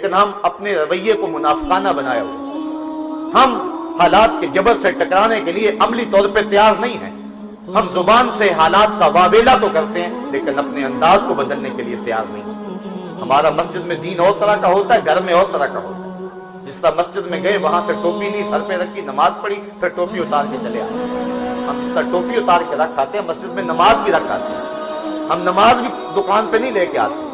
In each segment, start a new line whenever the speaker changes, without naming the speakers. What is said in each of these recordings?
لیکن ہم اپنے رویے کو منافقانہ بنایا ہوا، ہم حالات کے جبر سے ٹکرانے کے لیے عملی طور پہ تیار نہیں ہیں۔ ہم زبان سے حالات کا واویلا تو کرتے ہیں لیکن اپنے انداز کو بدلنے کے لیے تیار نہیں ہیں۔ ہمارا مسجد میں دین اور طرح کا ہوتا ہے، گھر میں اور طرح کا ہوتا ہے۔ جس طرح مسجد میں گئے، وہاں سے ٹوپی لی، سر پہ رکھی، نماز پڑھی، پھر ٹوپی اتار کے چلے آئے۔ ہم جس طرح ٹوپی اتار کے رکھ آتے ہیں، مسجد میں نماز بھی رکھ آتے ہیں۔ ہم نماز بھی دکان پہ نہیں لے کے آتے،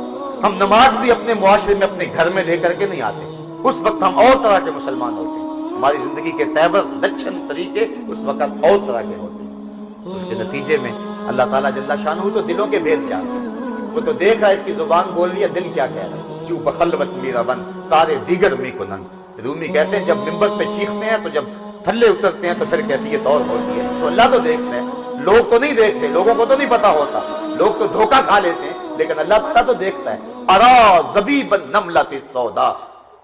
ہم نماز بھی اپنے معاشرے میں اپنے گھر میں لے کر کے نہیں آتے۔ اس وقت ہم اور طرح کے مسلمان ہوتے ہیں، ہماری زندگی کے تیور لچھن طریقے اس وقت اور طرح کے ہوتے ہیں۔ اس کے نتیجے میں اللہ تعالیٰ جل شانہ تو دلوں کے بھید جانتے ہیں، وہ تو دیکھ رہا ہے اس کی زبان بول رہی ہے، دل کیا کہہ رہا ہے۔ چوں بخلوت میرا بن تارے دیگر می کنن، رومی کہتے ہیں جب منبر پہ چیختے ہیں تو جب تھلے اترتے ہیں تو پھر کیفیت اور ہوتی ہے۔ تو اللہ تو دیکھتے ہیں، لوگ تو نہیں دیکھتے، لوگوں کو تو نہیں پتا ہوتا، لوگ تو دھوکہ کھا لیتے ہیں، لیکن اللہ تعالیٰ تو دیکھتا ہے۔ ارا زبیب النملۃ السوداء،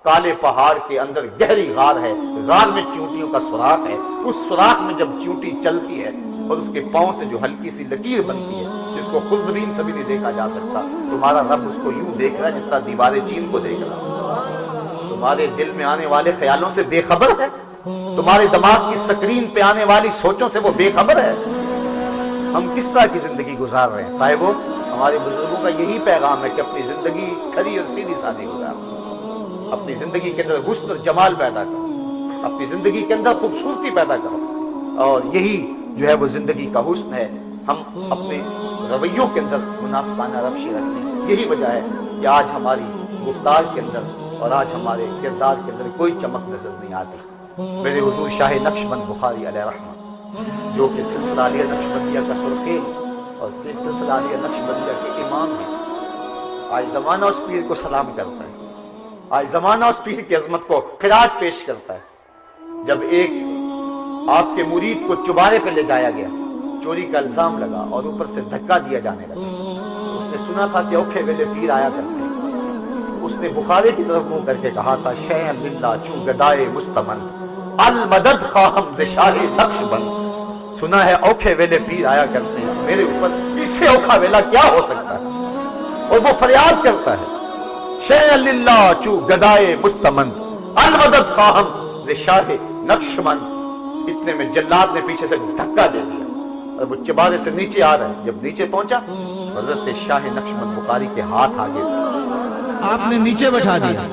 کالے پہاڑ کے اندر گہری غار ہے، غار میں چیونٹیوں کا سوراخ ہے، اس سوراخ میں جب چیونٹی چلتی ہے اور اس کے پاؤں سے جو ہلکی سی لکیر بنتی ہے جس کو خلدبین سے بھی نہیں دیکھا جا سکتا، تمہارا رب اس کو یوں دیکھ رہا ہے جس طرح دیوار چین کو دیکھ رہا ہے۔ تمہارے دل میں آنے والے خیالوں سے بے خبر ہے، تمہارے دماغ کی سکرین پہ آنے والی سوچوں سے وہ بے خبر ہے۔ ہم کس طرح کی زندگی گزار رہے ہیں صاحبو؟ ہمارے بزرگوں کا یہی پیغام ہے کہ اپنی زندگی کھری اور سیدھی سادھی گزارو، اپنی زندگی کے اندر حسن اور جمال پیدا کرو، اپنی زندگی کے اندر خوبصورتی پیدا کرو، اور یہی جو ہے وہ زندگی کا حسن ہے۔ ہم اپنے رویوں کے اندر منافقانہ روشی رکھتے ہیں، یہی وجہ ہے کہ آج ہماری گفتار کے اندر اور آج ہمارے کردار کے اندر کوئی چمک نظر نہیں آتی۔ میرے حضور شاہ نقشبند بخاری علیہ رحمہ، جو کہ سلسلہ عالیہ نقشبندیہ کا سرخیل اور سلسلہ عالیہ نقشبندیہ کے امام ہیں، آج زمانہ اس پیر کو سلام کرتا ہے، آج زمانہ اس پیر کی عظمت کو خراج پیش کرتا ہے۔ جب ایک آپ کے مرید کو چبارے پہ لے جایا گیا، چوری کا الزام لگا اور اوپر سے دھکا دیا جانے لگا، اس نے سنا تھا کہ اوکھے ویلے پیر آیا کرتے ہیں، اس نے بخارے کی طرف منہ کر کے کہا تھا، شیئن للہ چوں گدائے مستمند المدد خواہم ز شاہ نقشبند۔ سنا ہے اوکھے ویلے پیر آیا کرتے ہیں، میرے اوپر اس سے اوکھا ویلا کیا ہو سکتا ہے؟ اور وہ فریاد کرتا ہے، شیئن للہ چوں گدائے مستمند المدد خواہم ز شاہ نقشبند۔ اتنے میں جلاد نے پیچھے سے دھکا دے دیا اور وہ چبارے سے نیچے آ رہا ہے۔ جب نیچے پہنچا، حضرت شاہ نقشبند بخاری کے ہاتھ آگے،
آپ نے نیچے بٹھا دیا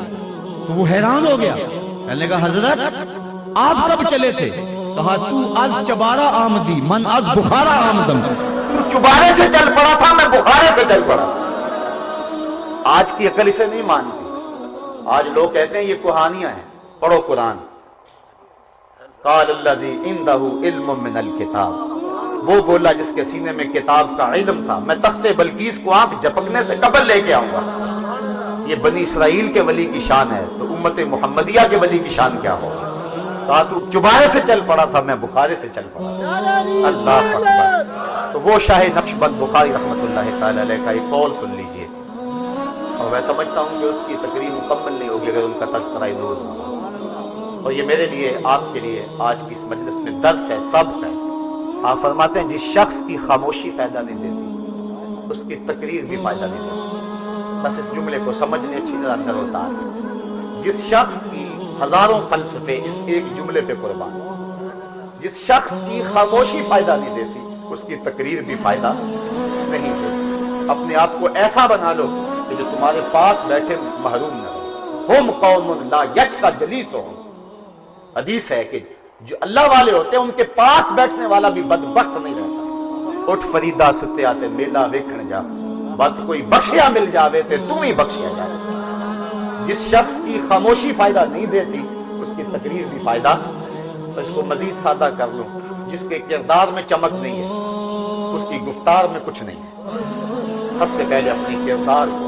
تو وہ حیران ہو گیا، کہنے لگا حضرت آپ کب چلے تھے؟ کہا تو از چبارہ آمدی من از بخارا آمدم۔
تو چبارے سے چل پڑا تھا، میں بخارے سے چل پڑا تھا۔ آج کی عقل اسے نہیں مانتی، آج لوگ کہتے ہیں یہ کہانیاں ہیں، پڑھو قرآن۔ قال الذی عندہ علم من الکتاب، وہ بولا جس کے سینے میں کتاب کا علم تھا، میں تخت بلقیس کو آنکھ جھپکنے سے قبل لے کے آؤں گا۔ یہ بنی اسرائیل کے ولی کی شان ہے، تو امت محمدیہ کے ولی کی شان کیا ہوگا؟ کہا تو چبارے سے چل پڑا تھا، میں بخارے سے چل پڑا تھا۔ اللہ اکبر۔ تو وہ شاہ نقشبند بخاری رحمۃ اللہ تعالی علیہ کا ایک قول سن لیجئے، اور میں سمجھتا ہوں کہ اس کی تقریر مکمل نہیں ہوگی اگر ان کا تذکرہ دور نہ ہو۔ اور یہ میرے لیے، آپ کے لیے آج کی اس مجلس میں درس ہے، سبق ہے۔ آپ فرماتے ہیں جس شخص کی خاموشی فائدہ نہیں دیتی، اس کی تقریر بھی فائدہ نہیں دیتی۔ بس اس جملے کو سمجھنے اچھی طرح اندر ہوتا ہے۔ جس شخص کی ہزاروں فلسفے اس ایک جملے پہ قربان، جس شخص کی خاموشی فائدہ نہیں دیتی، اس کی تقریر بھی فائدہ نہیں دیتی۔ اپنے آپ کو ایسا بنا لو کہ جو تمہارے پاس بیٹھے محروم نہ رہے۔ ہم قوم لا یشقی جلیسہم، حدیث ہے کہ جو اللہ والے ہوتے ہیں ان کے پاس بیٹھنے والا بھی بدبخت نہیں رہتا۔ اٹھ فریدا ستے آتے میلہ ویکھن جا، بات کوئی بخشیا مل جاوے تے تم ہی بخشیا جائے۔ جس شخص کی خاموشی فائدہ نہیں دیتی، اس کی تقریر بھی فائدہ۔ تو اس کو مزید سادہ کر لوں، جس کے کردار میں چمک نہیں ہے، اس کی گفتار میں کچھ نہیں ہے۔ سب سے پہلے اپنی کردار کو،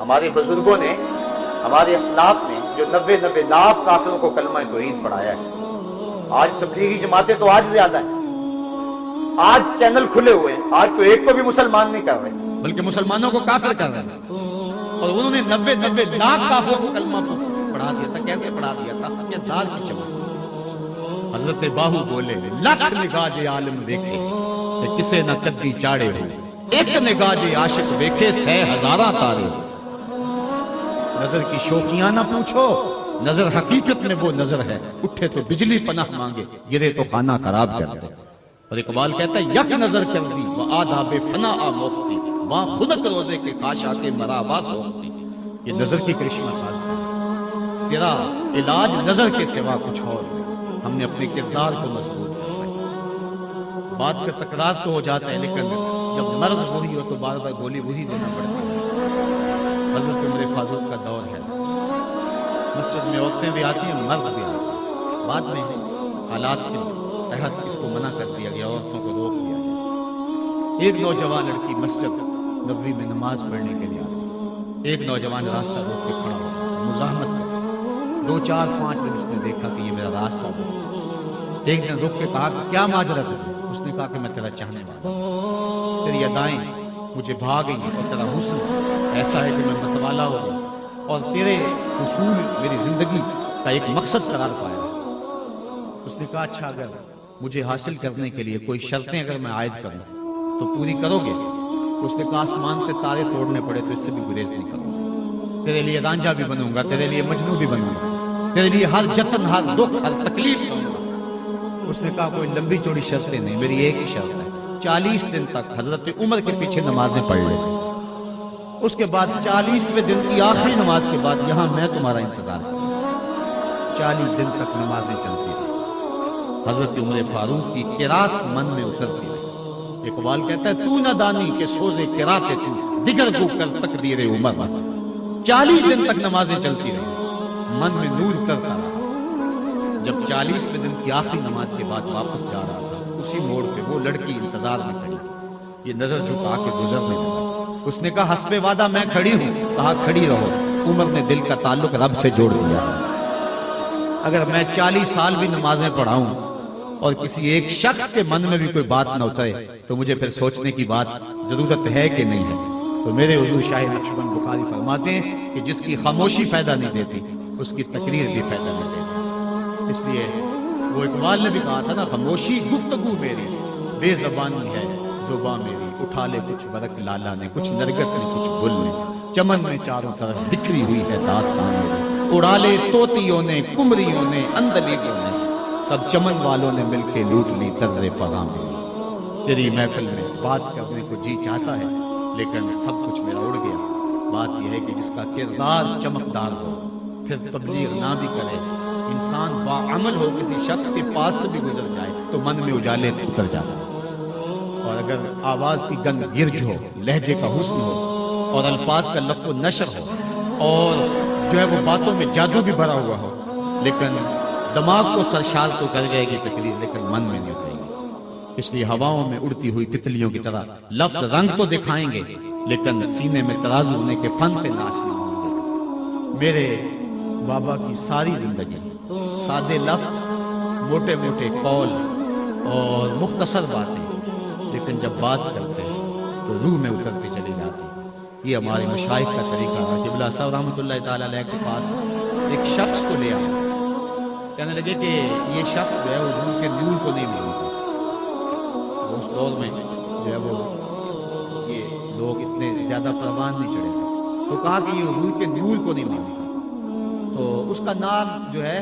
ہمارے بزرگوں نے، ہمارے اسلاف نے جو 90 لاکھ کافروں کو کلمہ توحید پڑھایا ہے۔ آج تبلیغی جماعتیں تو آج زیادہ ہیں، آج چینل کھلے ہوئے ہیں، آج تو ایک کو بھی مسلمان نہیں کر رہے
بلکہ مسلمانوں کو کافر کر رہے ہیں، اور انہوں نے 90 لاکھ کافروں کو کلمہ پڑھا دیا تھا۔ کیسے پڑھا دیا تھا؟ یہ دار کی چمک۔ حضرت باہو بولے لکھ نگاہ جے عالم ویکھے تے کسے نہ کدی چاڑے ہو، ایک نگاہ جے عاشق ویکھے 100 ہزاراں تارے۔ نظر کی شوخیاں نہ پوچھو، نظر حقیقت میں وہ نظر ہے، اٹھے تو بجلی پناہ مانگے، گرے تو خانہ خراب کر دے۔ اور اقبال کہتا ہے یک نظر کر دی وہ آداب فنا آموختی، واں خنک روزے کے خاشا کے مرابا سوختی۔ یہ نظر کی کرشمہ ساز ہے، تیرا علاج نظر کے سوا کچھ اور نہیں۔ ہم نے اپنے کردار کو مضبوط کرنا ہے۔ بات کا تکرار تو ہو جاتا ہے، لیکن جب مرض وہی ہو تو بار بار گولی وہی دینا پڑتا ہے۔ حضرت عمر فاروق کا دور ہے، مسجد میں عورتیں بھی آتی ہیں، مرد بھی آتے ہیں۔ بعد میں حالات کے تحت اس کو منع کر دیا گیا، عورتوں کو روک دیا گیا۔ ایک نوجوان لڑکی مسجد نبوی میں نماز پڑھنے کے لیے آتی، ایک نوجوان راستہ روک کے کھڑا ہو مزاحمت کر، 2 4 5 دن اس نے دیکھا کہ یہ میرا راستہ روک۔ ایک دن رک کے کہا کہ کیا ماجرا ہے؟ اس نے کہا کہ میں تیرا چاہنے والا ہوں، تیری ادائیں مجھے بھا گئی اور تیرا حسن ایسا ہے کہ میں متوالا ہو گئی، اور تیرے حصول میری زندگی کا ایک مقصد قرار پایا۔ اس نے کہا اچھا، اگر مجھے حاصل کرنے کے لیے کوئی شرطیں اگر میں عائد کروں تو پوری کرو گے؟ اس نے کہا آسمان سے تارے توڑنے پڑے تو اس سے بھی گریز نہیں کروں گا، تیرے لیے رانجھا بھی بنوں گا، تیرے لیے مجنو بھی بنوں گا، تیرے لیے ہر جتن، ہر دکھ، ہر تکلیف سہوں گا۔ اس نے کہا کوئی لمبی چوڑی شرطیں نہیں، میری ایک ہی شرط ہے، 40 دن تک حضرت عمر کے پیچھے نمازیں پڑھ لے، اس کے بعد 40ویں دن کی آخری نماز کے بعد یہاں میں تمہارا انتظار کروں گا۔ 40 دن تک نمازیں چلتی رہی، حضرت عمر فاروق کی قرات من میں اترتی رہی۔ اقبال کہتا ہے تو نہ دانی کہ سوزے قرات تو دیگر کو کر تقدیر عمر۔ 40 دن تک نمازیں چلتی رہی، من میں نور اترتا رہا۔ جب 40ویں دن کی آخری نماز کے بعد واپس جا رہا تھا، اسی موڑ پہ وہ لڑکی انتظار میں کھڑی تھی، یہ نظر جھکا کے گزرنے لگا۔ اس نے کہا حسب وعدہ میں کھڑی ہوں، کہا کھڑی رہو، عمر نے دل کا تعلق رب سے جوڑ دیا۔ اگر میں 40 سال بھی نمازیں پڑھاؤں اور کسی ایک شخص کے من میں بھی کوئی بات نہ اترے تو مجھے پھر سوچنے کی بات ضرورت ہے کہ نہیں ہے۔ تو میرے حضور شاہ نقشبند بخاری فرماتے ہیں کہ جس کی خاموشی فائدہ نہیں دیتی اس کی تقریر بھی فائدہ نہیں دیتی۔ اس لیے وہ اقبال نے بھی کہا تھا نا، خاموشی گفتگو میری، بے زبانی ہے زباں میری، اٹھا لے کچھ برق لالا نے، کچھ نرگس نے، کچھ گل نے، چمن میں چاروں طرف بکھری ہوئی ہے داستان میری، اڑا لے طوطیوں نے، کمریوں نے، اندلیبوں نے، سب چمن والوں نے مل کے لوٹ لی طرز فضا میری۔ تیری محفل میں بات کرنے کو جی چاہتا ہے لیکن سب کچھ میرا اڑ گیا۔ بات یہ ہے کہ جس کا کردار چمکدار ہو، پھر تبلیغ نہ بھی کرے، انسان باعمل ہو، کسی شخص کے پاس سے بھی گزر جائے تو من میں اجالے اتر جاتا ہے۔ اور اگر آواز کی گنگ گرج ہو، لہجے کا حسن ہو، اور الفاظ کا لفظ و نشر ہو، اور جو ہے وہ باتوں میں جادو بھی بھرا ہوا ہو، لیکن دماغ کو سرشار تو کر جائے گی تقریر، لیکن من میں نہیں اترے گی۔ اس لیے ہواؤں میں اڑتی ہوئی تتلیوں کی طرح لفظ رنگ تو دکھائیں گے لیکن سینے میں ترازو ہونے کے فن سے ناشنا ہوں گے۔ میرے بابا کی ساری زندگی سادے لفظ، موٹے موٹے قول اور مختصر باتیں، لیکن جب بات کرتے ہیں تو روح میں اترتی چلی جاتی۔ یہ ہمارے مشائخ کا طریقہ ہے۔ قبلہ صاحب رحمۃ اللہ تعالی علیہ کے پاس ایک شخص کو لے آئے، کہنے لگے کہ یہ شخص جو ہے حضور کے نور کو نہیں مانتا۔ اس دور میں جو ہے وہ یہ لوگ اتنے زیادہ پروان نہیں چڑھے تھے، تو کہا کہ یہ حضور کے نور کو نہیں مانتا۔ تو اس کا نام جو ہے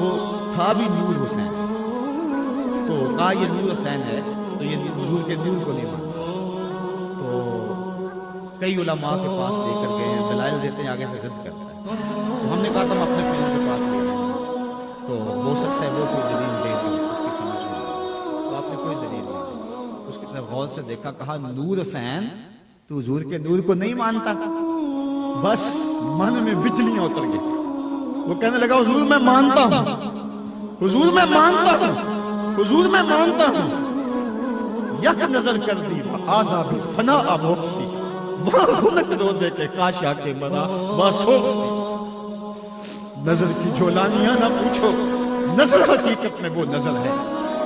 وہ تھا بھی نور حسین، تو کہا یہ نور حسین ہے تو یہ حضور کے نور کو نہیں مانتا۔ تو کئی علماء کے پاس لے کر گئے ہیں، دلائل دیتے ہیں، آگے سے ضد کرتا ہے۔ تو ہم نے کہا تم اپنے پیروں کے پاس لے گئے تو ہو سکتا ہے وہ کوئی دلیل دے دے اس کی سمجھ میں، تو آپ نے کوئی دلیل نہیں دی۔ اس کی طرف غور سے دیکھا، کہا نور حسین تو حضور کے نور کو نہیں مانتا؟ بس من میں بجلیاں اتر گئی۔ وہ کہنے لگا حضور میں مانتا ہوں، حضور میں مانتا ہوں، حضور میں مانتا ہوں۔ یک نظر کر دی آدھا بھی فنا آموختی، وہاں خنک روزے کے کاشا کے مرا باسوختی۔ نظر کی جھولانیاں نہ پوچھو، نظر حقیقت میں وہ نظر ہے،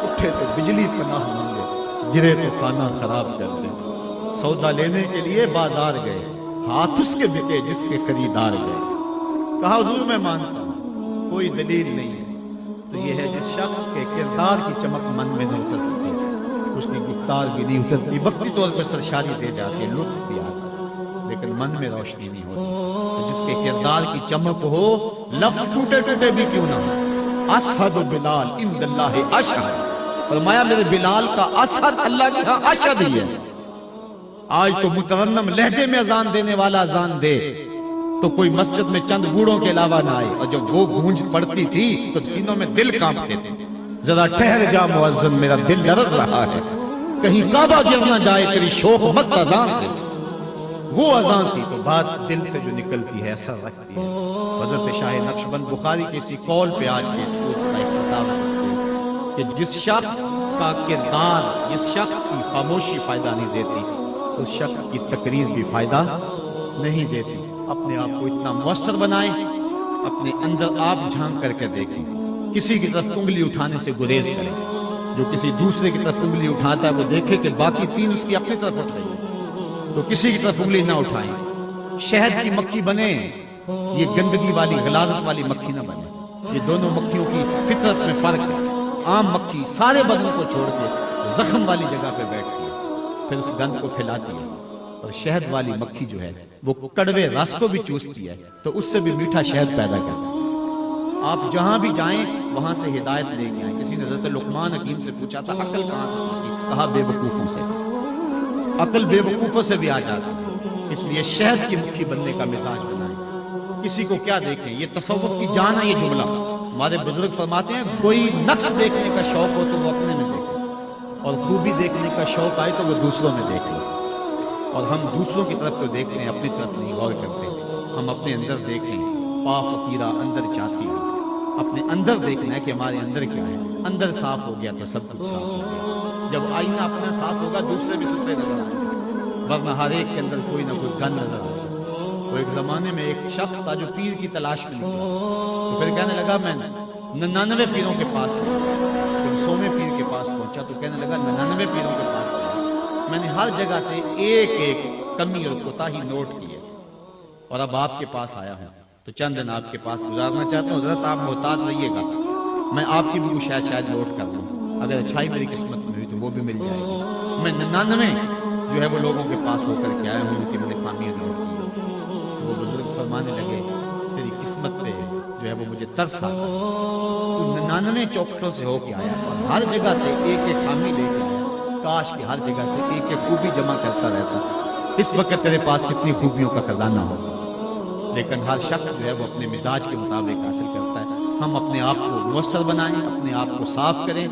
اٹھے تو بجلی پناہ مانگے، گرے تو کھانا خراب کر دے۔ سودا لینے کے لیے بازار گئے، ہاتھ اس کے بکے جس کے خریدار گئے۔ کہا حضور میں مانتا ہوں، کوئی دلیل نہیں ہے۔ تو یہ ہے جس شخص کے کردار کی چمک من میں نہیں اتر سکتی، اس کی گفتار بھی نہیں اترتی، وقتی طور پر سرشاری دے جاتی ہے، لطف بھی آتا ہے۔ لیکن من میں روشنی نہیں ہوتی. تو جس کے کردار کی چمک ہو لفظ ٹوٹے ٹوٹے بھی کیوں نہ ہو. اشہد بلال عند اللہ اشہد، فرمایا میرے بلال کا اشہد اللہ کے ہاں اشہد ہی ہے. آج تو مترنم لہجے میں اذان دینے والا اذان دے تو کوئی مسجد میں چند بوڑھوں کے علاوہ نہ آئے، اور جب وہ گونج پڑتی تھی تو سینوں میں دل کانپتے تھے. ذرا ٹھہر جا مؤذن میرا دل لرز رہا ہے، کہیں کعبہ گر نہ جائے تیری شوق مست اذان سے. وہ اذان تھی تو بات دل سے جو نکلتی ہے اثر رکھتی ہے. حضرت شاہ نقشبند بخاری کے اسی قول پہ آج کے اس کا اختتام کرتے ہیں کہ جس شخص کا کردار، جس شخص کی خاموشی فائدہ نہیں دیتی، اس شخص کی تقریر بھی فائدہ نہیں دیتی. اپنے آپ کو اتنا مؤثر بنائیں، اپنے اندر آپ جھانک کر کے دیکھیں. کسی کی طرف انگلی اٹھانے سے گریز کریں. جو کسی دوسرے کی طرف انگلی اٹھاتا ہے وہ دیکھے کہ باقی تین اس کی اپنی طرف اٹھ رہی ہے، تو کسی کی طرف انگلی نہ اٹھائیں. شہد کی مکھی بنے، یہ گندگی والی غلاظت والی مکھی نہ بنے. یہ دونوں مکھیوں کی فطرت میں فرق ہے. عام مکھی سارے بدن کو چھوڑ کے زخم والی جگہ پہ بیٹھتی ہے، پھر اس گند کو پھیلاتی ہے. اور شہد والی مکھی جو ہے وہ کڑوے رس کو بھی چوستی ہے تو اس سے بھی میٹھا شہد پیدا کرتی ہے. آپ جہاں بھی جائیں وہاں سے ہدایت لے کے آئیں. کسی نے حضرت لقمان حکیم سے پوچھا تھا عقل کہاں سے سیکھی؟ کہا بے وقوفوں سے. عقل بے وقوفوں سے بھی آ جاتی ہے. اس لیے شہد کی مکھی بننے کا مزاج بنائیں. کسی کو کیا دیکھیں، یہ تصوف کی جان ہے. یہ جملہ ہمارے بزرگ فرماتے ہیں کوئی نقص دیکھنے کا شوق ہو تو وہ اپنے میں دیکھے، اور خوبی دیکھنے کا شوق آئے تو وہ دوسروں میں دیکھ لے. اور ہم دوسروں کی طرف تو دیکھتے ہیں، اپنی طرف نہیں غور کرتے. ہم اپنے اندر دیکھیں. پا فقیرہ اندر چاہتی ہے. اپنے اندر دیکھنا ہے کہ ہمارے اندر کیا ہے. اندر صاف ہو گیا تو سب کچھ صاف ہو گیا. جب آئینہ اپنا صاف ہوگا دوسرے بھی ستھرے نظر آئیں گے، ورنہ ہر ایک کے اندر کوئی نہ کوئی گن نظر آئے گا. تو ایک زمانے میں ایک شخص تھا جو پیر کی تلاش میں نکلا، تو پھر کہنے لگا میں 99 پیروں کے پاس گیا. جب 100ویں پیر کے پاس پہنچا تو کہنے لگا 99 پیروں کے پاس گیا، میں نے ہر جگہ سے ایک ایک کمی اور کوتاہی نوٹ کی ہے، اور اب آپ کے پاس آیا ہوں تو چند دن آپ کے پاس گزارنا چاہتا ہوں. حضرت آپ محتاط رہیے گا، میں آپ کی بھی شاید نوٹ کر لوں. اگر اچھائی میری قسمت میں ہوئی تو وہ بھی مل جائے گی. میں 99 جو ہے وہ لوگوں کے پاس ہو کر کے آیا ہوں کہ میں نے خامیاں نوٹ کی. وہ بزرگ فرمانے لگے تیری قسمت پہ جو ہے وہ مجھے ترس آتا ہے. تو 99 چوکٹوں سے ہو کے آیا اور ہر جگہ سے ایک ایک خامی لے کے آیا. کاش کہ ہر جگہ سے ایک ایک خوبی جمع کرتا رہتا. اس وقت تیرے پاس کتنی خوبیوں کا خزانہ ہوتا. لیکن ہر شخص جو ہے وہ اپنے مزاج کے مطابق حاصل کرتا ہے. ہم اپنے آپ کو مؤثر بنائیں، اپنے آپ کو صاف کریں،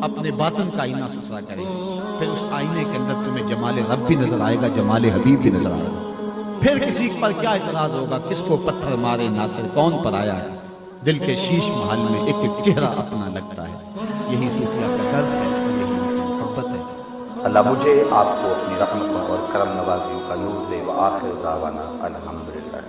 اپنے باطن کا آئینہ ستھرا کریں. پھر اس آئینے کے اندر تمہیں جمال رب بھی نظر آئے گا، جمال حبیب بھی نظر آئے گا. پھر کسی پر کیا اعتراض ہوگا، کس کو پتھر مارے ناصر کون پر آیا ہے. دل کے شیش محل میں ایک ایک چہرہ اپنا لگتا ہے. یہی صوفیہ کا درس ہے، یہی محبت ہے.
اللہ مجھے آپ کو اپنی رحمتوں اور کرم نوازیوں کا نور دے. وآخر دعوانا الحمدللہ.